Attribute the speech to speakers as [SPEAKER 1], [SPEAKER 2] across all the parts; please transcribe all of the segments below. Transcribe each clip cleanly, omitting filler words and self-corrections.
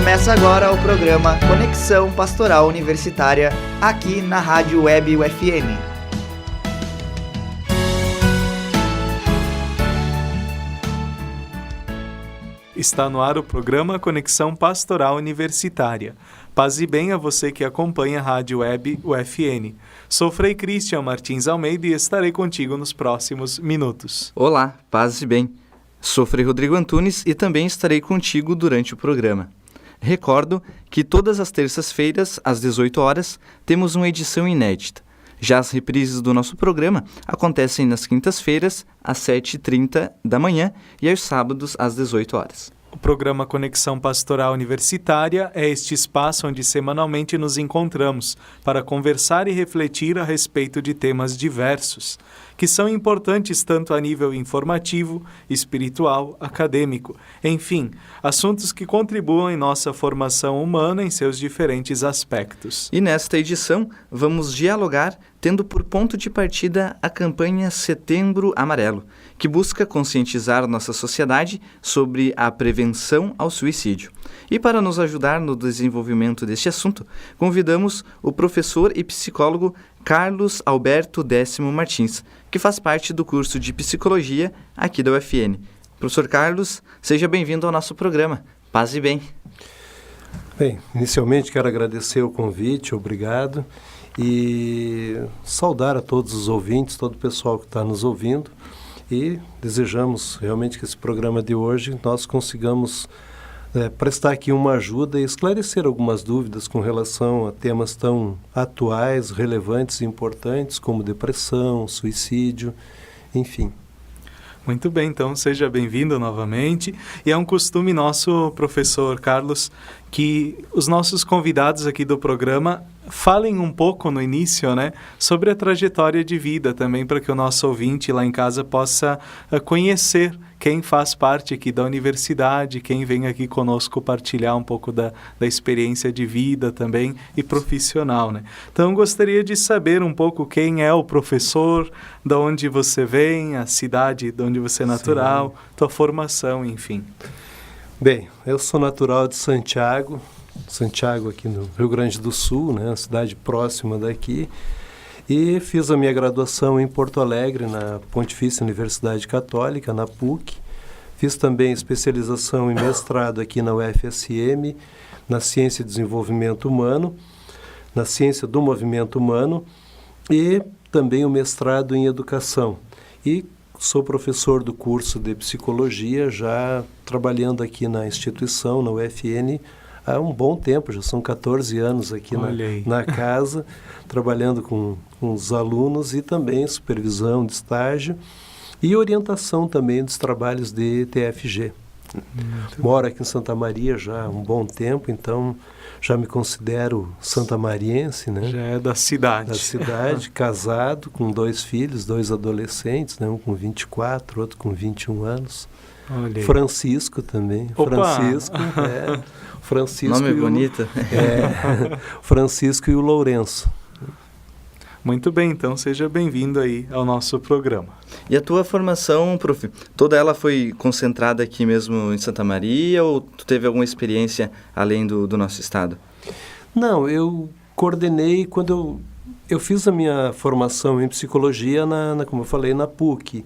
[SPEAKER 1] Começa agora o programa Conexão Pastoral Universitária, aqui na Rádio Web UFN.
[SPEAKER 2] Está no ar o programa Conexão Pastoral Universitária. Paz e bem a você que acompanha a Rádio Web UFN. Sou Frei Cristian Martins Almeida e estarei contigo nos próximos minutos.
[SPEAKER 3] Olá, paz e bem. Sou Frei Rodrigo Antunes e também estarei contigo durante o programa. Recordo que todas as terças-feiras, às 18 horas, temos uma edição inédita. Já as reprises do nosso programa acontecem nas quintas-feiras, às 7h30 da manhã e aos sábados, às 18 horas.
[SPEAKER 2] O programa Conexão Pastoral Universitária é este espaço onde semanalmente nos encontramos para conversar e refletir a respeito de temas diversos, que são importantes tanto a nível informativo, espiritual, acadêmico, enfim, assuntos que contribuam em nossa formação humana em seus diferentes aspectos.
[SPEAKER 3] E nesta edição, vamos dialogar tendo por ponto de partida a campanha Setembro Amarelo, que busca conscientizar nossa sociedade sobre a prevenção ao suicídio. E para nos ajudar no desenvolvimento deste assunto, convidamos o professor e psicólogo Carlos Alberto Décimo Martins, que faz parte do curso de Psicologia aqui da UFN. Professor Carlos, seja bem-vindo ao nosso programa. Paz e bem.
[SPEAKER 4] Bem, inicialmente quero agradecer o convite, obrigado, e saudar a todos os ouvintes, todo o pessoal que está nos ouvindo, e desejamos realmente que esse programa de hoje nós consigamos prestar aqui uma ajuda e esclarecer algumas dúvidas com relação a temas tão atuais, relevantes e importantes como depressão, suicídio, enfim.
[SPEAKER 2] Muito bem, então seja bem-vindo novamente. E é um costume nosso, professor Carlos, que os nossos convidados aqui do programa falem um pouco no início, né, sobre a trajetória de vida também, para que o nosso ouvinte lá em casa possa conhecer quem faz parte aqui da universidade, quem vem aqui conosco partilhar um pouco da experiência de vida também e profissional, né? Então, gostaria de saber um pouco quem é o professor, de onde você vem, a cidade de onde você é natural, sim, tua formação, enfim.
[SPEAKER 4] Bem, eu sou natural de Santiago aqui no Rio Grande do Sul, né, uma cidade próxima daqui, e fiz a minha graduação em Porto Alegre, na Pontifícia Universidade Católica, na PUC. Fiz também especialização em mestrado aqui na UFSM, na Ciência e Desenvolvimento Humano, na Ciência do Movimento Humano, e também o mestrado em Educação. E sou professor do curso de Psicologia, já trabalhando aqui na instituição, na UFN, há um bom tempo, já são 14 anos aqui na casa, trabalhando com os alunos e também supervisão de estágio e orientação também dos trabalhos de TFG. Moro aqui em Santa Maria já há um bom tempo, então já me considero santamariense, né?
[SPEAKER 2] Já é da cidade.
[SPEAKER 4] Da cidade, casado, com 2 filhos, 2 adolescentes, né? Um com 24, outro com 21 anos.
[SPEAKER 2] Olhei.
[SPEAKER 4] Francisco também.
[SPEAKER 2] Opa!
[SPEAKER 4] Francisco
[SPEAKER 3] nome bonito.
[SPEAKER 4] Francisco e o Lourenço.
[SPEAKER 2] Muito bem, então seja bem-vindo aí ao nosso programa.
[SPEAKER 3] E a tua formação, prof, toda ela foi concentrada aqui mesmo em Santa Maria ou tu teve alguma experiência além do nosso estado?
[SPEAKER 4] Não, eu coordenei quando eu fiz a minha formação em psicologia, como eu falei, na PUC.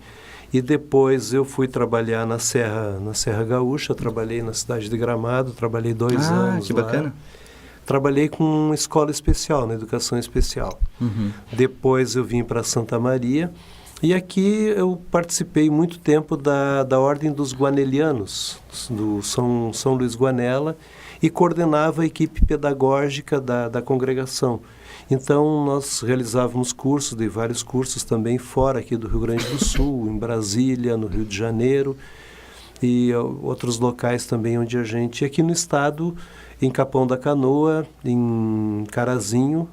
[SPEAKER 4] E depois eu fui trabalhar na Serra Gaúcha, trabalhei na cidade de Gramado, trabalhei 2 anos
[SPEAKER 3] que
[SPEAKER 4] lá.
[SPEAKER 3] Bacana.
[SPEAKER 4] Trabalhei com escola especial, na educação especial. Uhum. Depois eu vim para Santa Maria e aqui eu participei muito tempo da Ordem dos Guanelianos, do São Luís Guanela, e coordenava a equipe pedagógica da congregação. Então, nós realizávamos vários cursos também fora aqui do Rio Grande do Sul, em Brasília, no Rio de Janeiro, e outros locais também onde a gente... Aqui no estado, em Capão da Canoa, em Carazinho,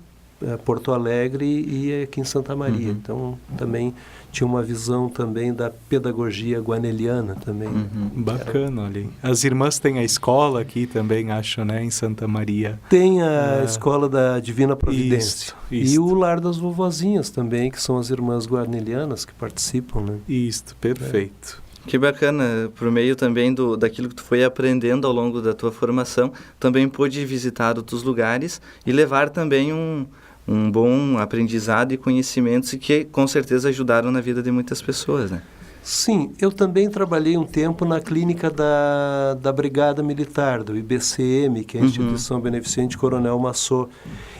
[SPEAKER 4] Porto Alegre e aqui em Santa Maria. Uhum. Então, também tinha uma visão também da pedagogia guaneliana também.
[SPEAKER 2] Uhum. Bacana, olha. As irmãs têm a escola aqui também, acho, né, em Santa Maria.
[SPEAKER 4] Tem a escola da Divina Providência.
[SPEAKER 2] Isso.
[SPEAKER 4] E o Lar das Vovozinhas também, que são as irmãs guanelianas que participam, né?
[SPEAKER 2] Isso, perfeito.
[SPEAKER 3] Que bacana, por meio também daquilo que tu foi aprendendo ao longo da tua formação, também pôde visitar outros lugares e levar também um bom aprendizado e conhecimentos que com certeza ajudaram na vida de muitas pessoas, né?
[SPEAKER 4] Sim, eu também trabalhei um tempo na clínica da Brigada Militar, do IBCM, que é a Instituição Beneficente Coronel Massot.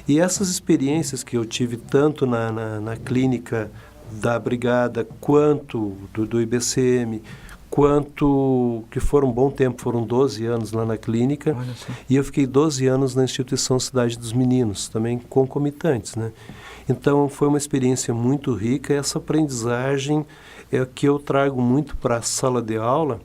[SPEAKER 4] E essas experiências que eu tive tanto na clínica da Brigada, quanto do IBCM, quanto que foram um bom tempo, foram 12 anos lá na clínica, e eu fiquei 12 anos na Instituição Cidade dos Meninos, também concomitantes, né? Então, foi uma experiência muito rica, essa aprendizagem é que eu trago muito para a sala de aula,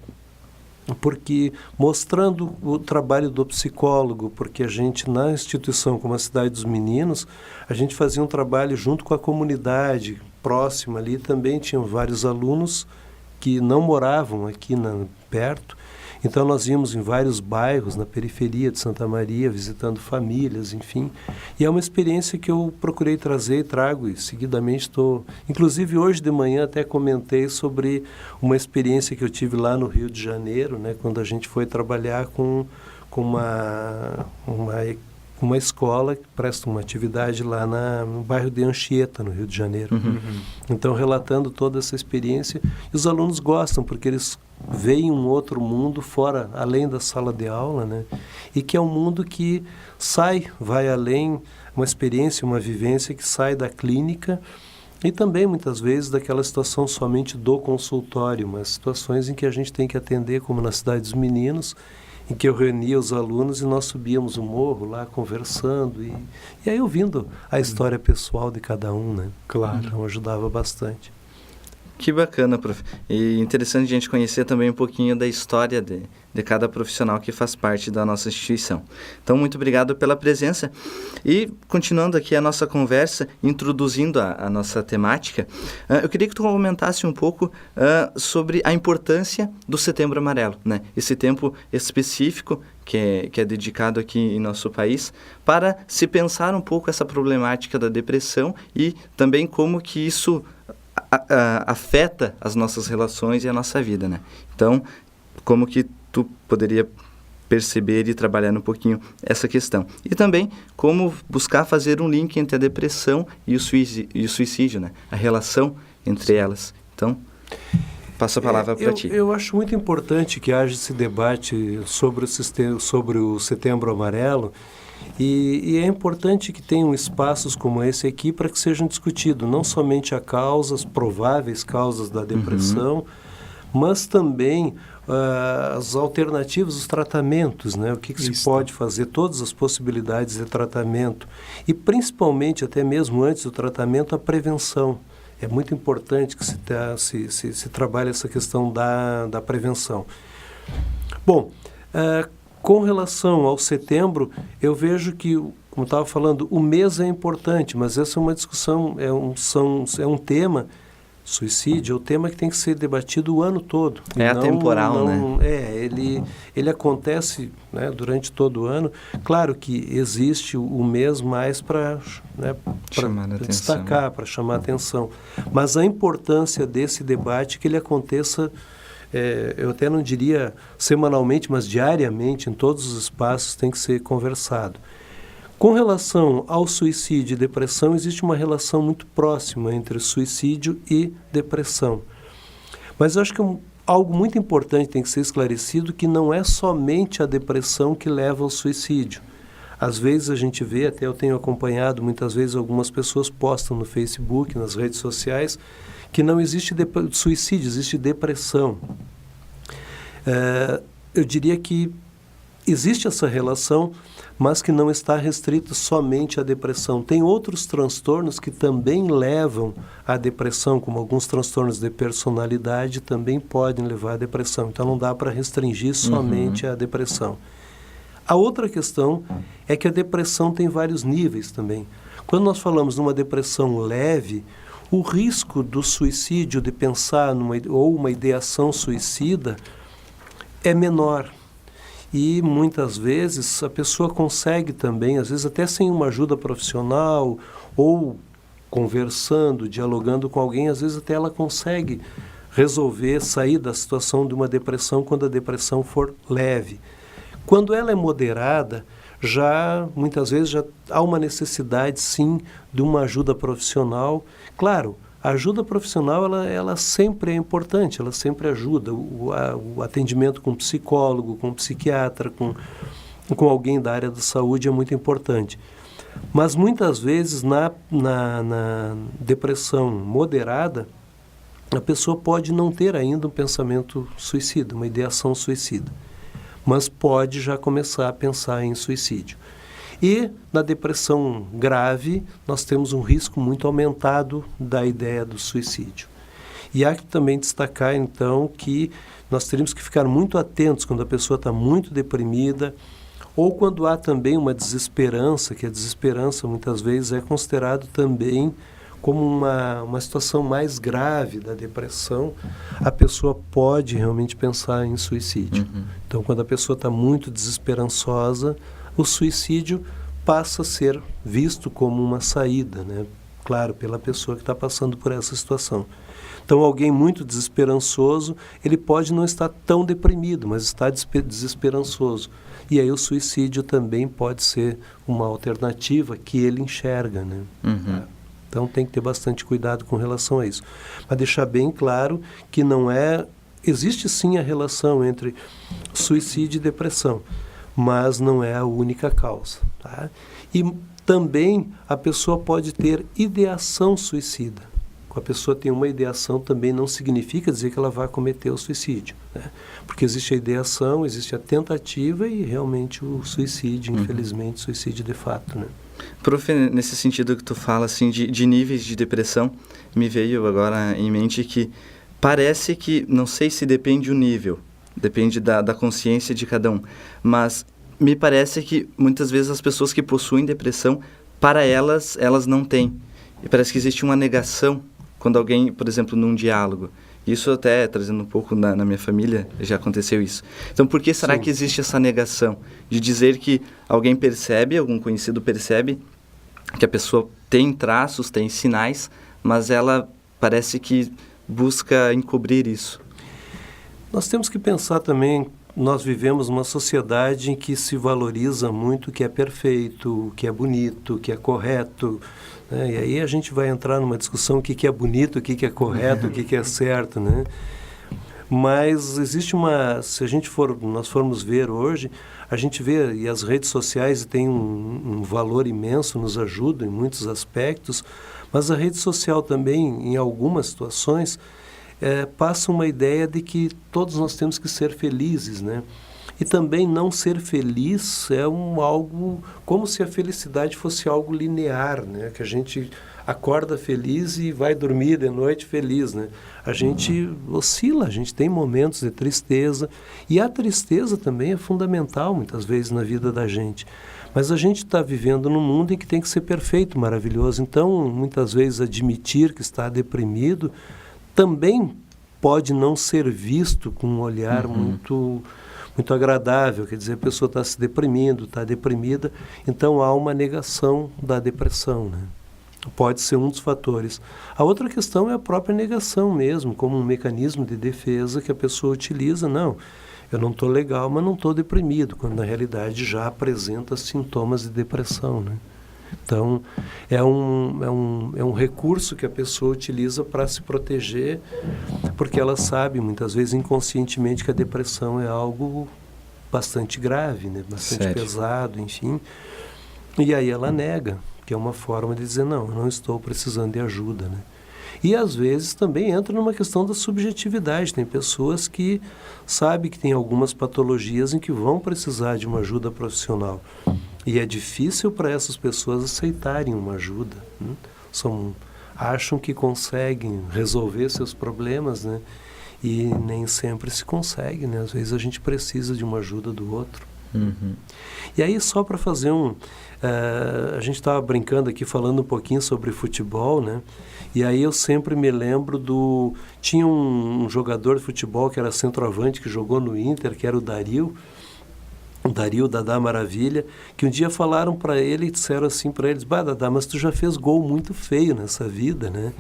[SPEAKER 4] porque mostrando o trabalho do psicólogo, porque a gente na instituição como a Cidade dos Meninos, a gente fazia um trabalho junto com a comunidade próxima ali, também tinham vários alunos que não moravam aqui perto, então nós íamos em vários bairros na periferia de Santa Maria, visitando famílias, enfim, e é uma experiência que eu procurei trazer e trago, e seguidamente estou... Inclusive hoje de manhã até comentei sobre uma experiência que eu tive lá no Rio de Janeiro, né, quando a gente foi trabalhar com uma escola que presta uma atividade lá no bairro de Anchieta, no Rio de Janeiro. Então, relatando toda essa experiência, e os alunos gostam, porque eles veem um outro mundo fora, além da sala de aula, né? E que é um mundo que vai além, uma experiência, uma vivência que sai da clínica e também, muitas vezes, daquela situação somente do consultório, mas situações em que a gente tem que atender, como na Cidade dos Meninos, em que eu reunia os alunos e nós subíamos o morro lá conversando e aí ouvindo a história pessoal de cada um, né?
[SPEAKER 2] Claro.
[SPEAKER 4] Então ajudava bastante.
[SPEAKER 3] Que bacana, prof. E interessante a gente conhecer também um pouquinho da história de cada profissional que faz parte da nossa instituição. Então, muito obrigado pela presença. E, continuando aqui a nossa conversa, introduzindo a nossa temática, eu queria que tu comentasse um pouco sobre a importância do Setembro Amarelo, né? Esse tempo específico que é dedicado aqui em nosso país, para se pensar um pouco essa problemática da depressão e também como que isso afeta as nossas relações e a nossa vida, né? Então, como que tu poderia perceber e trabalhar um pouquinho essa questão? E também como buscar fazer um link entre a depressão e o suicídio, né? A relação entre elas. Então, passo a palavra para ti.
[SPEAKER 4] Eu acho muito importante que haja esse debate sobre o Setembro Amarelo, e é importante que tenham espaços como esse aqui para que sejam discutidos não somente as prováveis causas da depressão, mas também as alternativas, os tratamentos, né? O que se pode fazer, todas as possibilidades de tratamento e principalmente, até mesmo antes do tratamento, a prevenção. É muito importante que se trabalhe essa questão da prevenção. Bom, com relação ao setembro, eu vejo que, como estava falando, o mês é importante, mas essa é uma discussão, é um tema, suicídio é um tema que tem que ser debatido o ano todo.
[SPEAKER 3] É atemporal, né?
[SPEAKER 4] Ele acontece, né, durante todo o ano. Claro que existe o mês mais para destacar, para chamar a atenção. Mas a importância desse debate que ele aconteça, eu até não diria semanalmente, mas diariamente, em todos os espaços, tem que ser conversado. Com relação ao suicídio e depressão, existe uma relação muito próxima entre suicídio e depressão. Mas eu acho que algo muito importante tem que ser esclarecido, que não é somente a depressão que leva ao suicídio. Às vezes a gente vê, até eu tenho acompanhado, muitas vezes algumas pessoas postam no Facebook, nas redes sociais, que não existe suicídio, existe depressão. Eu diria que existe essa relação, mas que não está restrito somente à depressão. Tem outros transtornos que também levam à depressão, como alguns transtornos de personalidade também podem levar à depressão. Então não dá para restringir somente à depressão. A outra questão é que a depressão tem vários níveis também. Quando nós falamos numa depressão leve, o risco do suicídio, de pensar ou uma ideação suicida, é menor. E muitas vezes a pessoa consegue também, às vezes até sem uma ajuda profissional, ou conversando, dialogando com alguém, às vezes até ela consegue resolver sair da situação de uma depressão quando a depressão for leve. Quando ela é moderada, muitas vezes já há uma necessidade, sim, de uma ajuda profissional. Claro, a ajuda profissional, ela sempre é importante, ela sempre ajuda. O atendimento com psicólogo, com psiquiatra, com alguém da área da saúde é muito importante. Mas muitas vezes na depressão moderada, a pessoa pode não ter ainda um pensamento suicida, uma ideação suicida, mas pode já começar a pensar em suicídio. E na depressão grave, nós temos um risco muito aumentado da ideia do suicídio. E há que também destacar, então, que nós teríamos que ficar muito atentos quando a pessoa está muito deprimida, ou quando há também uma desesperança, que a desesperança muitas vezes é considerado também como uma situação mais grave da depressão, a pessoa pode realmente pensar em suicídio. Então, quando a pessoa está muito desesperançosa, o suicídio passa a ser visto como uma saída, né? Claro, pela pessoa que está passando por essa situação. Então, alguém muito desesperançoso, ele pode não estar tão deprimido, mas está desesperançoso. E aí o suicídio também pode ser uma alternativa que ele enxerga, né? Então tem que ter bastante cuidado com relação a isso. Mas deixar bem claro que não é... Existe sim a relação entre suicídio e depressão, mas não é a única causa, tá? E também a pessoa pode ter ideação suicida. A pessoa tem uma ideação também não significa dizer que ela vai cometer o suicídio, né? Porque existe a ideação, existe a tentativa e realmente o suicídio, infelizmente, suicídio de fato, né?
[SPEAKER 3] Prof, nesse sentido que tu fala assim, de níveis de depressão, me veio agora em mente que parece que, não sei se depende do nível, depende da consciência de cada um, mas me parece que muitas vezes as pessoas que possuem depressão, para elas não têm. E parece que existe uma negação quando alguém, por exemplo, num diálogo. Isso até, trazendo um pouco na minha família, já aconteceu isso. Então, por que será que existe essa negação? De dizer que alguém percebe, algum conhecido percebe, que a pessoa tem traços, tem sinais, mas ela parece que busca encobrir isso.
[SPEAKER 4] Nós temos que pensar também, nós vivemos uma sociedade em que se valoriza muito o que é perfeito, o que é bonito, o que é correto, né? E aí a gente vai entrar numa discussão o que é bonito, o que é correto, o que é certo, né? Mas existe se nós formos ver hoje, a gente vê, e as redes sociais têm um valor imenso, nos ajudam em muitos aspectos, mas a rede social também, em algumas situações, passa uma ideia de que todos nós temos que ser felizes, né? E também não ser feliz é algo como se a felicidade fosse algo linear, né? Que a gente acorda feliz e vai dormir de noite feliz, né? A gente oscila, a gente tem momentos de tristeza, e a tristeza também é fundamental muitas vezes na vida da gente. Mas a gente está vivendo num mundo em que tem que ser perfeito, maravilhoso. Então, muitas vezes admitir que está deprimido também pode não ser visto com um olhar muito agradável, quer dizer, a pessoa está se deprimindo, está deprimida, então há uma negação da depressão, né? Pode ser um dos fatores. A outra questão é a própria negação mesmo, como um mecanismo de defesa que a pessoa utiliza. Não, eu não estou legal, mas não estou deprimido, quando na realidade já apresenta sintomas de depressão, né? Então, é um recurso que a pessoa utiliza para se proteger, porque ela sabe, muitas vezes, inconscientemente, que a depressão é algo bastante grave, né? Bastante pesado, enfim. E aí ela nega, que é uma forma de dizer, não, eu não estou precisando de ajuda, né? E, às vezes, também entra numa questão da subjetividade. Tem pessoas que sabem que tem algumas patologias em que vão precisar de uma ajuda profissional. E é difícil para essas pessoas aceitarem uma ajuda, né? Acham que conseguem resolver seus problemas, né? E nem sempre se consegue, né? Às vezes a gente precisa de uma ajuda do outro. E aí, só para fazer a gente estava brincando aqui, falando um pouquinho sobre futebol, né? E aí eu sempre me lembro tinha um jogador de futebol que era centroavante, que jogou no Inter, que era o Dario Dadá Maravilha, que um dia falaram para ele e disseram assim para eles, Dadá, mas tu já fez gol muito feio nessa vida, né?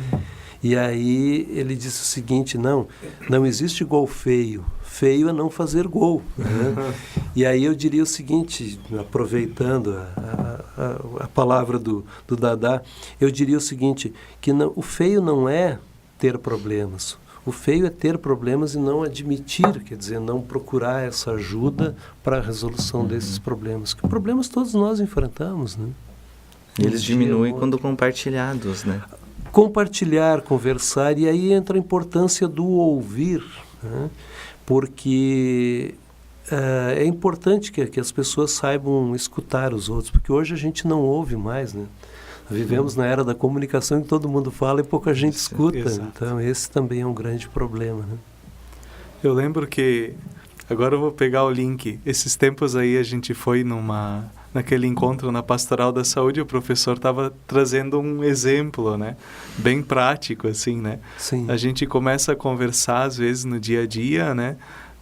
[SPEAKER 4] E aí ele disse o seguinte, não existe gol feio, feio é não fazer gol. Né? E aí eu diria o seguinte, aproveitando a palavra do Dadá, eu diria o seguinte, que o feio não é ter problemas. O feio é ter problemas e não admitir, quer dizer, não procurar essa ajuda para a resolução desses problemas. Que problemas todos nós enfrentamos, né?
[SPEAKER 3] Eles diminuem quando compartilhados, né?
[SPEAKER 4] Compartilhar, conversar, e aí entra a importância do ouvir, né? Porque é importante que as pessoas saibam escutar os outros, porque hoje a gente não ouve mais, né? Vivemos na era da comunicação em que todo mundo fala e pouca gente escuta.
[SPEAKER 2] Exato.
[SPEAKER 4] Então esse também é um grande problema, né?
[SPEAKER 2] Eu lembro que, agora eu vou pegar o link, esses tempos aí a gente foi naquele encontro na Pastoral da Saúde, o professor estava trazendo um exemplo, né? Bem prático, assim, né?
[SPEAKER 4] Sim.
[SPEAKER 2] A gente começa a conversar, às vezes, no dia a dia, né?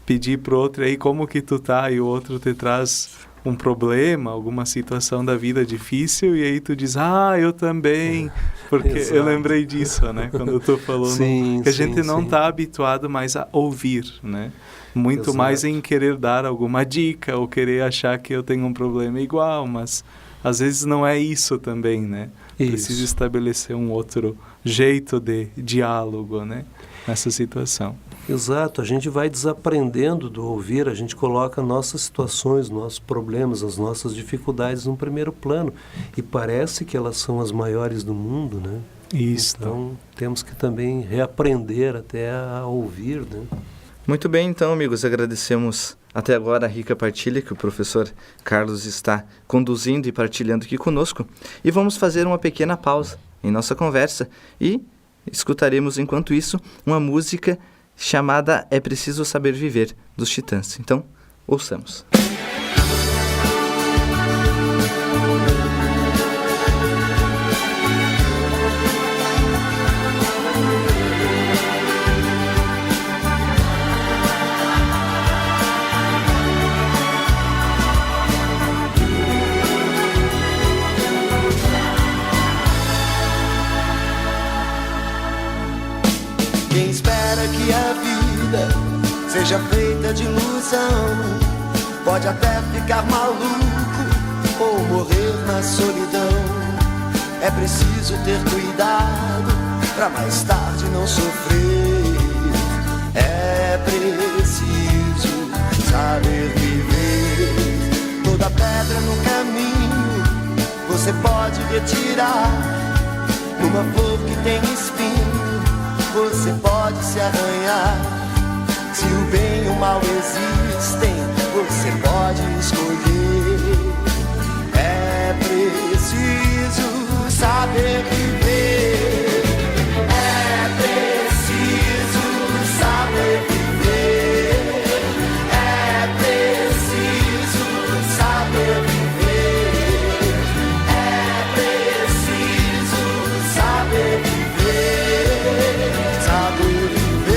[SPEAKER 2] Pedir pro outro aí como que tu tá, e o outro te traz um problema, alguma situação da vida difícil, e aí tu diz, eu também, porque
[SPEAKER 4] Exato.
[SPEAKER 2] eu lembrei disso, né? Quando tu falou
[SPEAKER 4] Sim,
[SPEAKER 2] que a gente não
[SPEAKER 4] sim.
[SPEAKER 2] está habituado mais a ouvir, né? Muito
[SPEAKER 4] Exato.
[SPEAKER 2] mais em querer dar alguma dica, ou querer achar que eu tenho um problema igual, mas às vezes não é isso também, né?
[SPEAKER 4] Isso.
[SPEAKER 2] Precisa estabelecer um outro jeito de diálogo, né? Nessa situação.
[SPEAKER 4] Exato, a gente vai desaprendendo do ouvir, a gente coloca nossas situações, nossos problemas, as nossas dificuldades num primeiro plano. E parece que elas são as maiores do mundo, né?
[SPEAKER 2] Isso.
[SPEAKER 4] Então, temos que também reaprender até a ouvir, né?
[SPEAKER 3] Muito bem, então, amigos, agradecemos até agora a rica partilha que o professor Carlos está conduzindo e partilhando aqui conosco. E vamos fazer uma pequena pausa em nossa conversa e escutaremos, enquanto isso, uma música chamada É Preciso Saber Viver, dos Titãs. Então, ouçamos.
[SPEAKER 5] Quem espera que a vida seja feita de ilusão pode até ficar maluco ou morrer na solidão. É preciso ter cuidado pra mais tarde não sofrer. É preciso saber viver. Toda pedra no caminho você pode retirar. Numa flor que tem espinho você pode se arranhar. Se o bem e o mal existem, você pode escolher. É preciso saber viver. É preciso saber viver. É preciso saber viver. É preciso saber viver. Saber viver.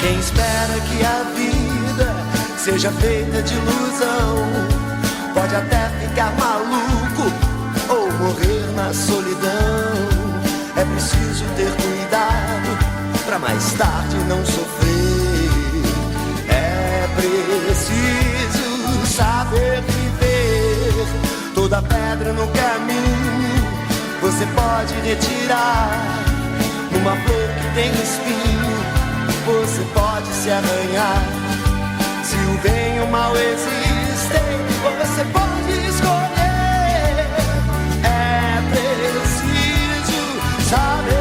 [SPEAKER 5] Quem espera que a vida seja feita de ilusão pode até ficar maluco ou morrer na solidão. É preciso ter cuidado pra mais tarde não sofrer. É preciso saber viver. Toda pedra no caminho você pode retirar. Numa flor que tem espinho você pode se arranhar. Se o bem e o mal existem, você pode escolher. É preciso saber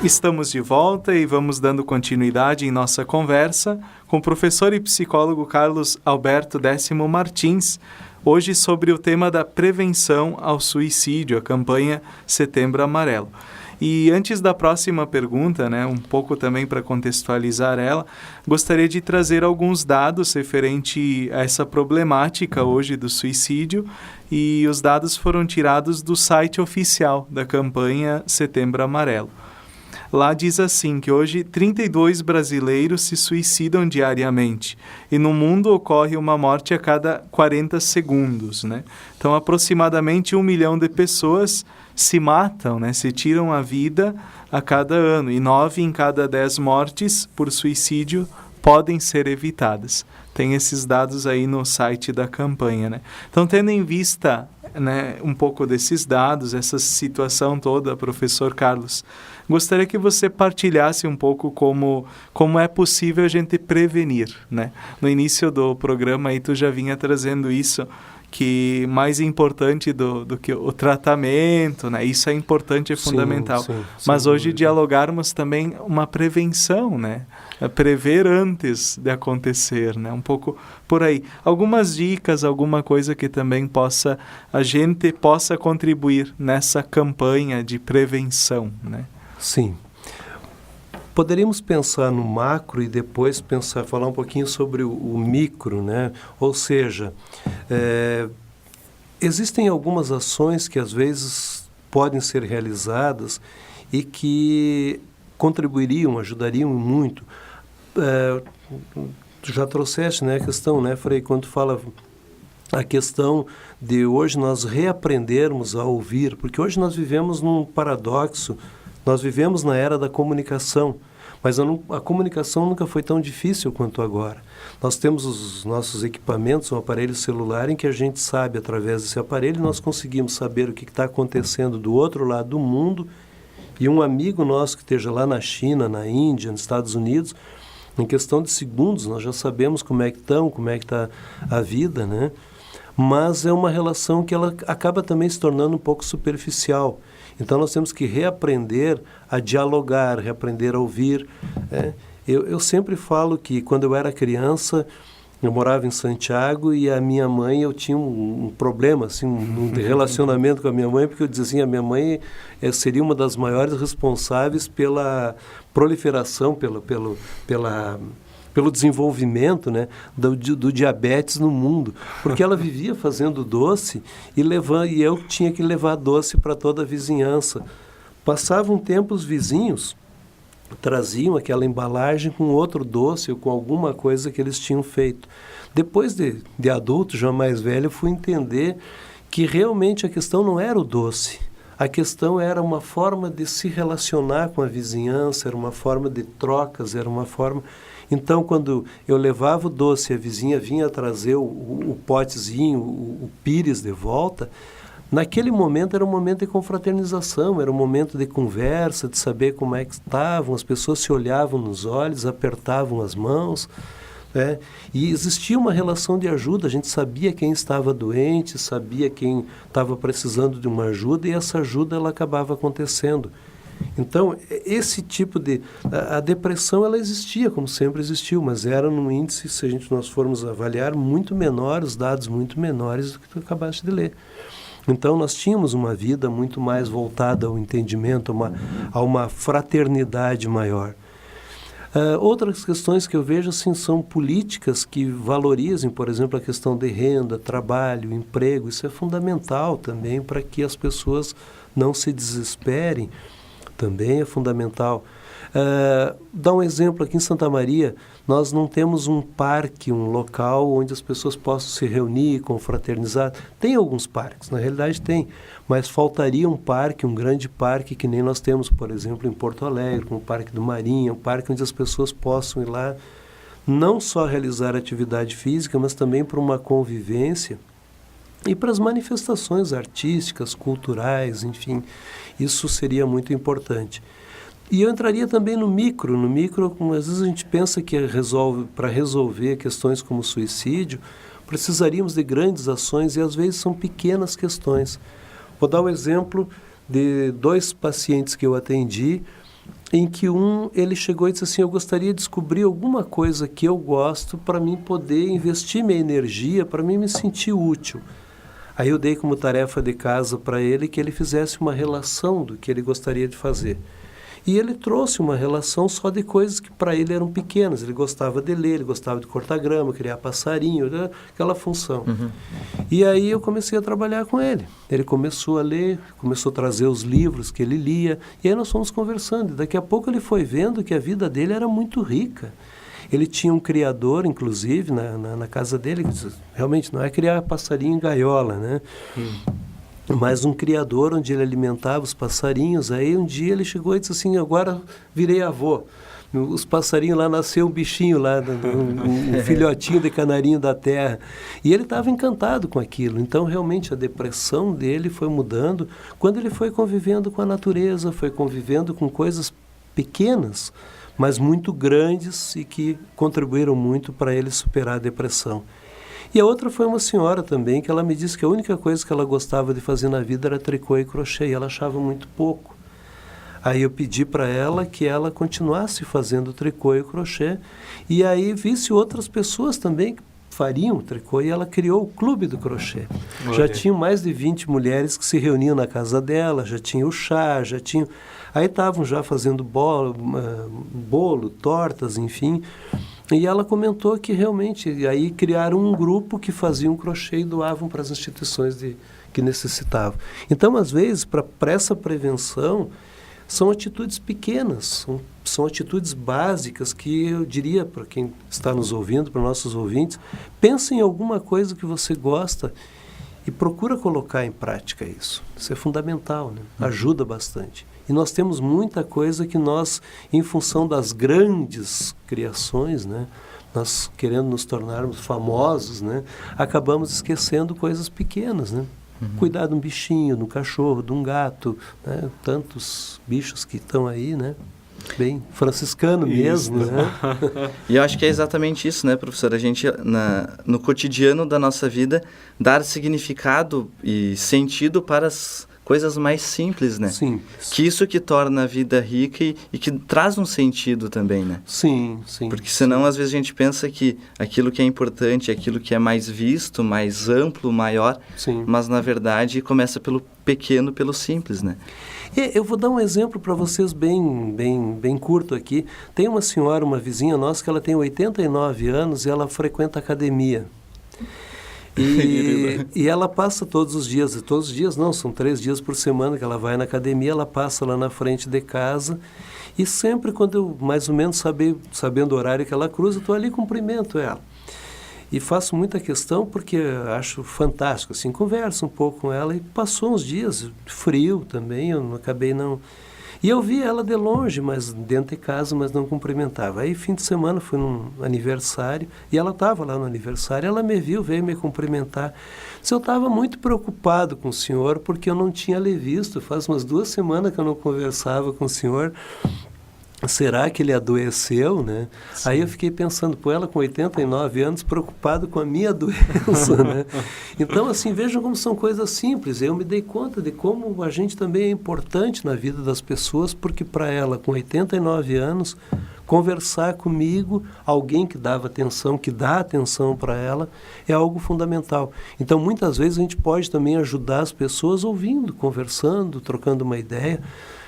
[SPEAKER 2] Estamos de volta e vamos dando continuidade em nossa conversa com o professor e psicólogo Carlos Alberto Décimo Martins, hoje sobre o tema da prevenção ao suicídio, a campanha Setembro Amarelo. E antes da próxima pergunta, um pouco também para contextualizar ela, gostaria de trazer alguns dados referente a essa problemática hoje do suicídio, e os dados foram tirados do site oficial da campanha Setembro Amarelo. Lá diz assim que hoje 32 brasileiros se suicidam diariamente e no mundo ocorre uma morte a cada 40 segundos, Então, aproximadamente 1 milhão de pessoas se matam, se tiram a vida a cada ano, e 9 em cada 10 mortes por suicídio podem ser evitadas. Tem esses dados aí no site da campanha, Então, tendo em vista, um pouco desses dados, essa situação toda, professor Carlos, gostaria que você partilhasse um pouco como é possível a gente prevenir, No início do programa aí tu já vinha trazendo isso, que mais importante do que o tratamento, isso é importante, é fundamental.
[SPEAKER 4] Sim,
[SPEAKER 2] mas hoje dialogarmos também uma prevenção, prever antes de acontecer, um pouco por aí. Algumas dicas, alguma coisa que também a gente possa contribuir nessa campanha de prevenção,
[SPEAKER 4] Sim. Poderíamos pensar no macro e depois falar um pouquinho sobre o micro, Ou seja, existem algumas ações que às vezes podem ser realizadas e que contribuiriam, ajudariam muito. Tu já trouxeste, a questão, Frei, quando tu fala a questão de hoje nós reaprendermos a ouvir, porque hoje nós vivemos num paradoxo. Nós vivemos na era da comunicação, mas a comunicação nunca foi tão difícil quanto agora. Nós temos os nossos equipamentos, um aparelho celular em que a gente sabe, através desse aparelho, nós conseguimos saber o que está acontecendo do outro lado do mundo, e um amigo nosso que esteja lá na China, na Índia, nos Estados Unidos, em questão de segundos, nós já sabemos como é que estão, como é que está a vida, Mas é uma relação que ela acaba também se tornando um pouco superficial. Então, nós temos que reaprender a dialogar, reaprender a ouvir. Eu sempre falo que, quando eu era criança, eu morava em Santiago e a minha mãe, eu tinha um problema, assim, um relacionamento com a minha mãe, porque eu dizia, a minha mãe seria uma das maiores responsáveis pela proliferação, pelo desenvolvimento do diabetes no mundo, porque ela vivia fazendo doce e eu tinha que levar doce para toda a vizinhança. Passava um tempo, os vizinhos traziam aquela embalagem com outro doce ou com alguma coisa que eles tinham feito. Depois de adulto, já mais velho, eu fui entender que realmente a questão não era o doce. A questão era uma forma de se relacionar com a vizinhança, era uma forma de trocas, era uma forma... Então, quando eu levava o doce e a vizinha vinha trazer o potezinho, o pires de volta, naquele momento era um momento de confraternização, era um momento de conversa, de saber como é que estavam, as pessoas se olhavam nos olhos, apertavam as mãos, e existia uma relação de ajuda, a gente sabia quem estava doente, sabia quem estava precisando de uma ajuda, e essa ajuda ela acabava acontecendo. Então, esse tipo de... A depressão, ela existia, como sempre existiu, mas era num índice, se nós formos avaliar, muito menor, os dados muito menores do que tu acabaste de ler. Então, nós tínhamos uma vida muito mais voltada ao entendimento, a uma fraternidade maior. Outras questões que eu vejo assim, são políticas que valorizem, por exemplo, a questão de renda, trabalho, emprego. Isso é fundamental também para que as pessoas não se desesperem. Também é fundamental. Dá um exemplo, aqui em Santa Maria, nós não temos um parque, um local onde as pessoas possam se reunir, confraternizar. Tem alguns parques, na realidade tem, mas faltaria um parque, um grande parque, que nem nós temos, por exemplo, em Porto Alegre, como o Parque do Marinha, um parque onde as pessoas possam ir lá, não só realizar atividade física, mas também para uma convivência e para as manifestações artísticas, culturais, enfim, isso seria muito importante. E eu entraria também no micro, às vezes a gente pensa que para resolver questões como suicídio, precisaríamos de grandes ações e às vezes são pequenas questões. Vou dar o exemplo de 2 pacientes que eu atendi em que ele chegou e disse assim, eu gostaria de descobrir alguma coisa que eu gosto para mim poder investir minha energia, para mim me sentir útil. Aí eu dei como tarefa de casa para ele que ele fizesse uma relação do que ele gostaria de fazer. E ele trouxe uma relação só de coisas que para ele eram pequenas. Ele gostava de ler, ele gostava de cortar grama, criar passarinho, aquela função.
[SPEAKER 3] Uhum.
[SPEAKER 4] E aí eu comecei a trabalhar com ele. Ele começou a ler, começou a trazer os livros que ele lia, e aí nós fomos conversando. E daqui a pouco ele foi vendo que a vida dele era muito rica. Ele tinha um criador, inclusive, na casa dele, que realmente não é criar passarinho em gaiola, né? Mas um criador onde ele alimentava os passarinhos. Aí um dia ele chegou e disse assim, agora virei avô. Os passarinhos lá, nasceu um bichinho lá, um filhotinho de canarinho da terra. E ele estava encantado com aquilo. Então, realmente, a depressão dele foi mudando quando ele foi convivendo com a natureza, foi convivendo com coisas pequenas, mas muito grandes e que contribuíram muito para ele superar a depressão. E a outra foi uma senhora também, que ela me disse que a única coisa que ela gostava de fazer na vida era tricô e crochê, e ela achava muito pouco. Aí eu pedi para ela que ela continuasse fazendo tricô e crochê, e aí visse outras pessoas também que fariam tricô, e ela criou o Clube do Crochê. Já tinham mais de 20 mulheres que se reuniam na casa dela, já tinha o chá, já tinham... Aí estavam já fazendo bolo, tortas, enfim... E ela comentou que realmente, aí criaram um grupo que fazia um crochê e doavam para as instituições que necessitavam. Então, às vezes, para essa prevenção, são atitudes pequenas, são atitudes básicas que eu diria para quem está nos ouvindo, para nossos ouvintes, pense em alguma coisa que você gosta e procura colocar em prática isso. Isso é fundamental, né? Ajuda bastante. E nós temos muita coisa que nós, em função das grandes criações, né, nós querendo nos tornarmos famosos, né, acabamos esquecendo coisas pequenas, né? Cuidar de um bichinho, de um cachorro, de um gato, né? Tantos bichos que estão aí, né? Bem franciscano mesmo, né?
[SPEAKER 3] E eu acho que é exatamente isso, né, professor? A gente, no cotidiano da nossa vida, dar significado e sentido para as coisas mais simples, né?
[SPEAKER 4] Simples.
[SPEAKER 3] Que isso que torna a vida rica e que traz um sentido também, né?
[SPEAKER 4] Sim, sim.
[SPEAKER 3] Porque senão, às vezes, a gente pensa que aquilo que é importante, aquilo que é mais visto, mais amplo, maior,
[SPEAKER 4] sim.
[SPEAKER 3] Mas, na verdade, começa pelo pequeno, pelo simples, né?
[SPEAKER 4] Eu vou dar um exemplo para vocês bem curto aqui. Tem uma senhora, uma vizinha nossa, que ela tem 89 anos e ela frequenta academia. E ela passa todos os dias não, são 3 dias por semana que ela vai na academia, ela passa lá na frente de casa e sempre quando eu mais ou menos sabendo o horário que ela cruza, eu estou ali, cumprimento ela. E faço muita questão porque acho fantástico, assim, converso um pouco com ela e passou uns dias, frio também, eu não acabei não... E eu vi ela de longe, mas dentro de casa, mas não cumprimentava. Aí, fim de semana, fui num aniversário, e ela estava lá no aniversário, ela me viu, veio me cumprimentar. Eu estava muito preocupado com o senhor, porque eu não tinha lhe visto, faz umas 2 semanas que eu não conversava com o senhor. Será que ele adoeceu, né? Sim. Aí eu fiquei pensando, ela com 89 anos, preocupado com a minha doença, né? Então, assim, vejam como são coisas simples. Eu me dei conta de como a gente também é importante na vida das pessoas, porque para ela, com 89 anos, conversar comigo, alguém que dava atenção, que dá atenção para ela, é algo fundamental. Então, muitas vezes a gente pode também ajudar as pessoas ouvindo, conversando, trocando uma ideia,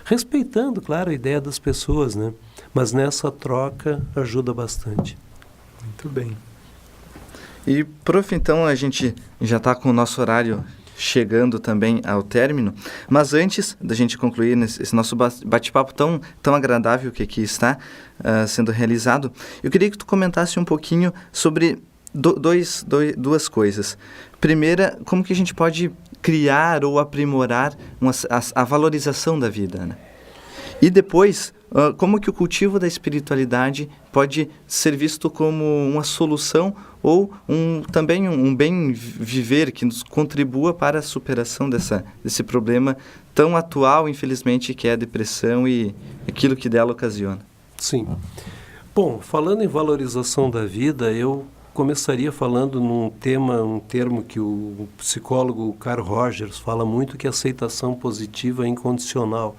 [SPEAKER 4] respeitando, claro, a ideia das pessoas, né? Mas nessa troca ajuda bastante.
[SPEAKER 2] Muito bem.
[SPEAKER 3] E, prof, então a gente já está com o nosso horário chegando também ao término, mas antes da gente concluir esse nosso bate-papo tão agradável que aqui está sendo realizado, eu queria que tu comentasse um pouquinho sobre duas coisas. Primeira, como que a gente pode criar ou aprimorar a valorização da vida, né? E depois, como que o cultivo da espiritualidade pode ser visto como uma solução ou também um bem viver que nos contribua para a superação desse problema tão atual, infelizmente, que é a depressão e aquilo que dela ocasiona.
[SPEAKER 4] Sim. Bom, falando em valorização da vida, eu começaria falando um termo que o psicólogo Carl Rogers fala muito, que é aceitação positiva e incondicional.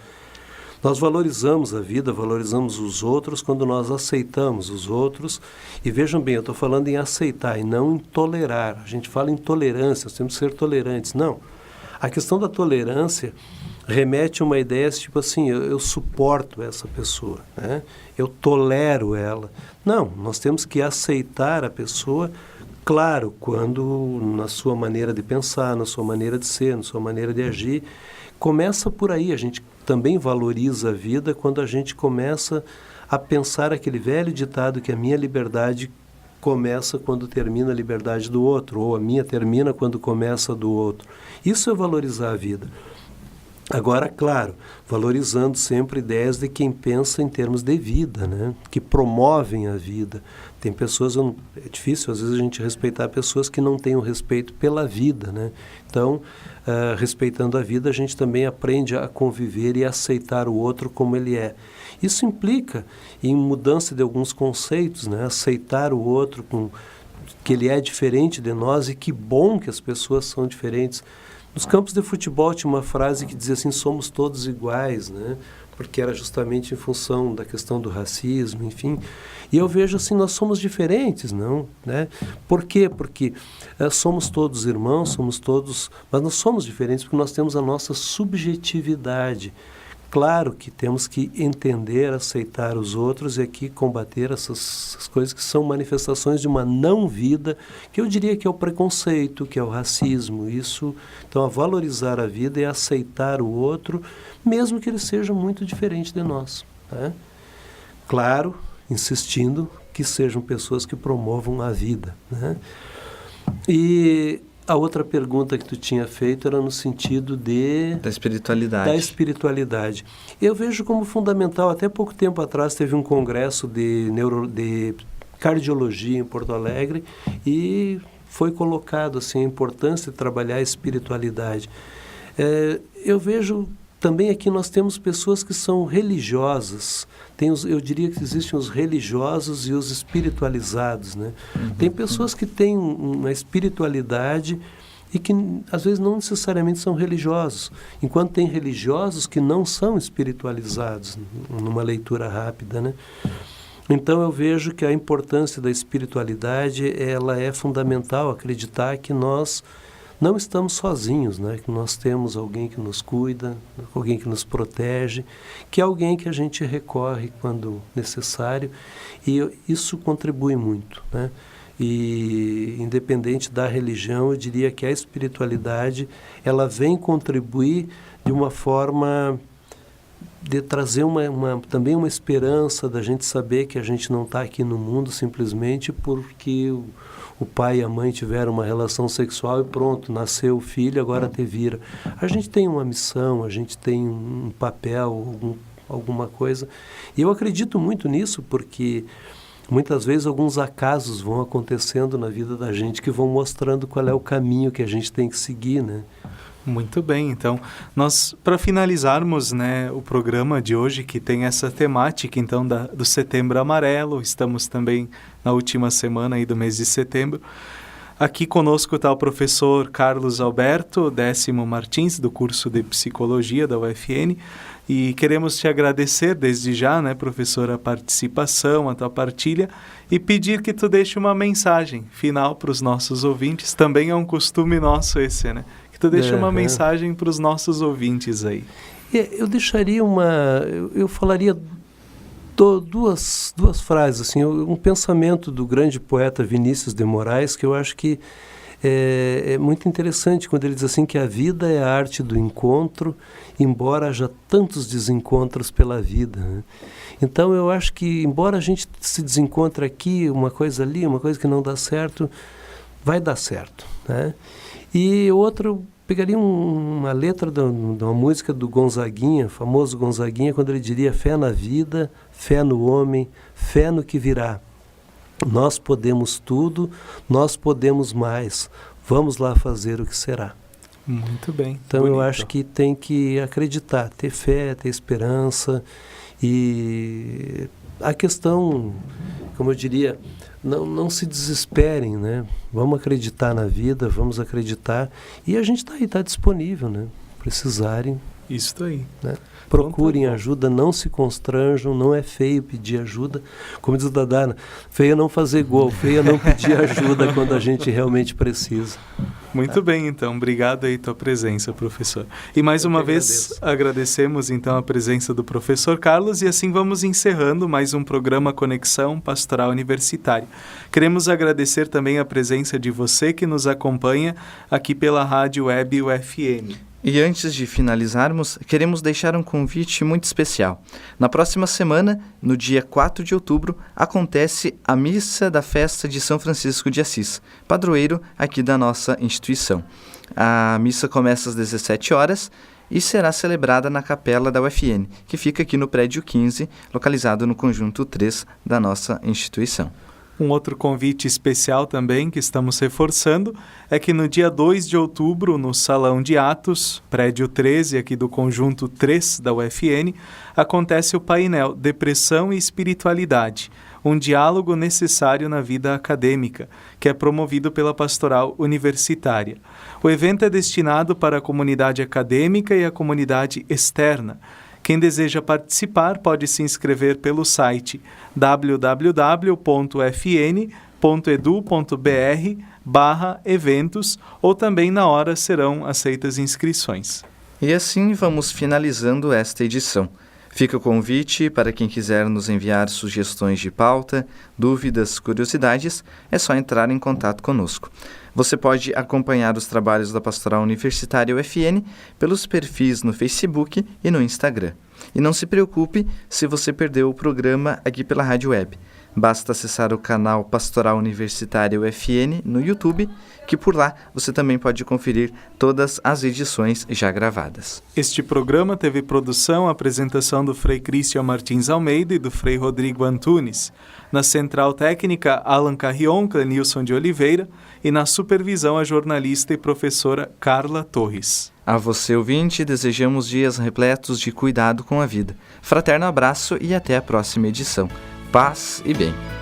[SPEAKER 4] Nós valorizamos a vida, valorizamos os outros quando nós aceitamos os outros. E vejam bem, eu estou falando em aceitar e não em tolerar. A gente fala em tolerância, nós temos que ser tolerantes. Não. A questão da tolerância remete a uma ideia tipo assim, eu suporto essa pessoa, né? Eu tolero ela. Não, nós temos que aceitar a pessoa, claro, quando na sua maneira de pensar, na sua maneira de ser, na sua maneira de agir. Começa por aí, a gente também valoriza a vida quando a gente começa a pensar aquele velho ditado que a minha liberdade começa quando termina a liberdade do outro, ou a minha termina quando começa a do outro. Isso é valorizar a vida. Agora, claro, valorizando sempre ideias de quem pensa em termos de vida, né? Que promovem a vida. Tem pessoas, é difícil às vezes a gente respeitar pessoas que não têm o respeito pela vida, né? Então, respeitando a vida, a gente também aprende a conviver e aceitar o outro como ele é. Isso implica em mudança de alguns conceitos, né? Aceitar o outro que ele é diferente de nós, e que bom que as pessoas são diferentes. Nos campos de futebol tinha uma frase que dizia assim, somos todos iguais, né? Porque era justamente em função da questão do racismo, enfim. E eu vejo assim, nós somos diferentes, não? Né? Por quê? Porque somos todos irmãos, mas nós somos diferentes porque nós temos a nossa subjetividade. Claro que temos que entender, aceitar os outros e aqui combater essas coisas que são manifestações de uma não-vida, que eu diria que é o preconceito, que é o racismo. Isso, então, a valorizar a vida é aceitar o outro, mesmo que ele seja muito diferente de nós, né? Claro, insistindo que sejam pessoas que promovam a vida, né? E a outra pergunta que tu tinha feito era no sentido
[SPEAKER 3] da espiritualidade.
[SPEAKER 4] Da espiritualidade. Eu vejo como fundamental, até pouco tempo atrás teve um congresso de cardiologia em Porto Alegre e foi colocado assim, a importância de trabalhar a espiritualidade. Eu vejo também aqui nós temos pessoas que são religiosas. Eu diria que existem os religiosos e os espiritualizados, né? Tem pessoas que têm uma espiritualidade e que às vezes não necessariamente são religiosos, enquanto tem religiosos que não são espiritualizados, numa leitura rápida, né? Então eu vejo que a importância da espiritualidade, ela é fundamental, acreditar que nós não estamos sozinhos, né? Que nós temos alguém que nos cuida, alguém que nos protege, que é alguém que a gente recorre quando necessário, e isso contribui muito, né? E independente da religião, eu diria que a espiritualidade, ela vem contribuir de uma forma de trazer também uma esperança da gente saber que a gente não está aqui no mundo simplesmente porque o pai e a mãe tiveram uma relação sexual e pronto, nasceu o filho, agora te vira. A gente tem uma missão, a gente tem um papel, alguma coisa. E eu acredito muito nisso porque muitas vezes alguns acasos vão acontecendo na vida da gente que vão mostrando qual é o caminho que a gente tem que seguir, né?
[SPEAKER 2] Muito bem, então, nós, para finalizarmos, né, o programa de hoje, que tem essa temática, então, do Setembro Amarelo, estamos também na última semana aí do mês de setembro. Aqui conosco está o professor Carlos Alberto Décimo Martins, do curso de Psicologia da UFN, e queremos te agradecer desde já, né, professor, a participação, a tua partilha, e pedir que tu deixe uma mensagem final para os nossos ouvintes. Também é um costume nosso esse, né? Que tu deixe uma mensagem para os nossos ouvintes aí.
[SPEAKER 4] Eu deixaria eu falaria duas frases, assim, um pensamento do grande poeta Vinícius de Moraes, que eu acho que é muito interessante quando ele diz assim que a vida é a arte do encontro, embora haja tantos desencontros pela vida, né? Então eu acho que, embora a gente se desencontre aqui, uma coisa ali, uma coisa que não dá certo, vai dar certo, né? E outro, pegaria uma letra de uma música do Gonzaguinha, famoso Gonzaguinha, quando ele diria: fé na vida, fé no homem, fé no que virá. Nós podemos tudo, nós podemos mais. Vamos lá fazer o que será.
[SPEAKER 2] Muito bem.
[SPEAKER 4] Então
[SPEAKER 2] bonito.
[SPEAKER 4] Eu acho que tem que acreditar, ter fé, ter esperança. E a questão, como eu diria, não se desesperem, né? Vamos acreditar na vida, vamos acreditar. E a gente está aí, está disponível, né? Precisarem,
[SPEAKER 2] Isso aí.
[SPEAKER 4] Né? Procurem ajuda, não se constranjam, não é feio pedir ajuda. Como diz o Dadá, feio é não fazer gol, feio é não pedir ajuda quando a gente realmente precisa.
[SPEAKER 2] Muito bem, então. Obrigado aí tua presença, professor. E mais uma vez agradecemos então a presença do professor Carlos e assim vamos encerrando mais um programa Conexão Pastoral Universitária. Queremos agradecer também a presença de você que nos acompanha aqui pela Rádio Web UFN.
[SPEAKER 3] E antes de finalizarmos, queremos deixar um convite muito especial. Na próxima semana, no dia 4 de outubro, acontece a Missa da Festa de São Francisco de Assis, padroeiro aqui da nossa instituição. A missa começa às 17 horas e será celebrada na capela da UFN, que fica aqui no prédio 15, localizado no conjunto 3 da nossa instituição.
[SPEAKER 2] Um outro convite especial também que estamos reforçando é que no dia 2 de outubro, no Salão de Atos, prédio 13 aqui do conjunto 3 da UFN, acontece o painel Depressão e Espiritualidade, um diálogo necessário na vida acadêmica, que é promovido pela Pastoral Universitária. O evento é destinado para a comunidade acadêmica e a comunidade externa. Quem deseja participar pode se inscrever pelo site www.fn.edu.br/eventos ou também na hora serão aceitas inscrições.
[SPEAKER 3] E assim vamos finalizando esta edição. Fica o convite para quem quiser nos enviar sugestões de pauta, dúvidas, curiosidades, é só entrar em contato conosco. Você pode acompanhar os trabalhos da Pastoral Universitária UFN pelos perfis no Facebook e no Instagram. E não se preocupe se você perdeu o programa aqui pela Rádio Web. Basta acessar o canal Pastoral Universitária UFN no YouTube, que por lá você também pode conferir todas as edições já gravadas.
[SPEAKER 2] Este programa teve produção e apresentação do Frei Cristian Martins Almeida e do Frei Rodrigo Antunes. Na Central Técnica, Alan Carrion, Clenilson de Oliveira, e na supervisão a jornalista e professora Carla Torres.
[SPEAKER 3] A você, ouvinte, desejamos dias repletos de cuidado com a vida. Fraterno abraço e até a próxima edição. Paz e bem.